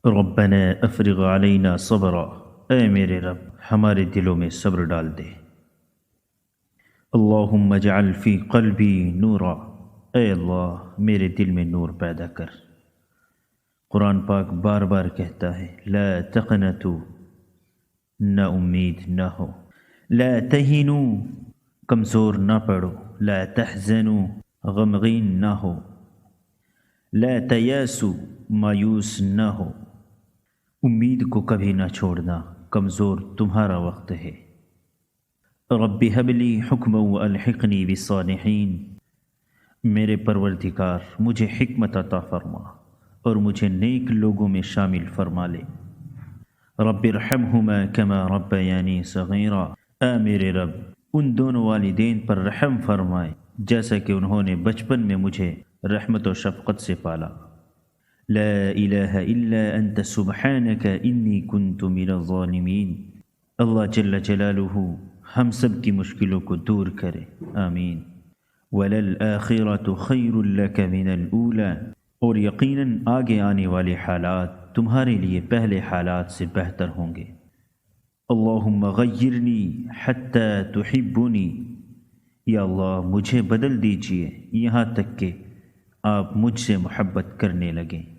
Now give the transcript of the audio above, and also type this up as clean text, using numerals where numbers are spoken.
ربنا افرغ علینا صبرا، اے میرے رب ہمارے دلوں میں صبر ڈال دے۔ اللہم اجعل فی قلبی نورا، اے اللہ میرے دل میں نور پیدا کر۔ قرآن پاک بار بار کہتا ہے لا تقنطوا، نہ امید نہ ہو، لا تہنوا کمزور نہ پڑو، لا تحزنوا غمگین نہ ہو، لا تیاسوا مایوس نہ ہو۔ امید کو کبھی نہ چھوڑنا، کمزور تمہارا وقت ہے۔ رب ہب لی حکما والحقنی بالصالحین، میرے پروردگار مجھے حکمت عطا فرما اور مجھے نیک لوگوں میں شامل فرما لے۔ رب ارحمہما کما ربیانی صغیرا، اے میرے رب ان دونوں والدین پر رحم فرمائے جیسا کہ انہوں نے بچپن میں مجھے رحمت و شفقت سے پالا۔ لا الہ الا انت سبحانک انی کنت من الظالمین، اللہ جل جلالہ ہم سب کی مشکلوں کو دور کرے، آمین۔ وَلَلْآخِرَةُ خَيْرٌ لَكَ مِنَ الْأُولَى، اور یقیناً آگے آنے والے حالات تمہارے لیے پہلے حالات سے بہتر ہوں گے۔ اللہم غیرنی حتی تحبنی، یا اللہ مجھے بدل دیجئے یہاں تک کہ آپ مجھ سے محبت کرنے لگیں۔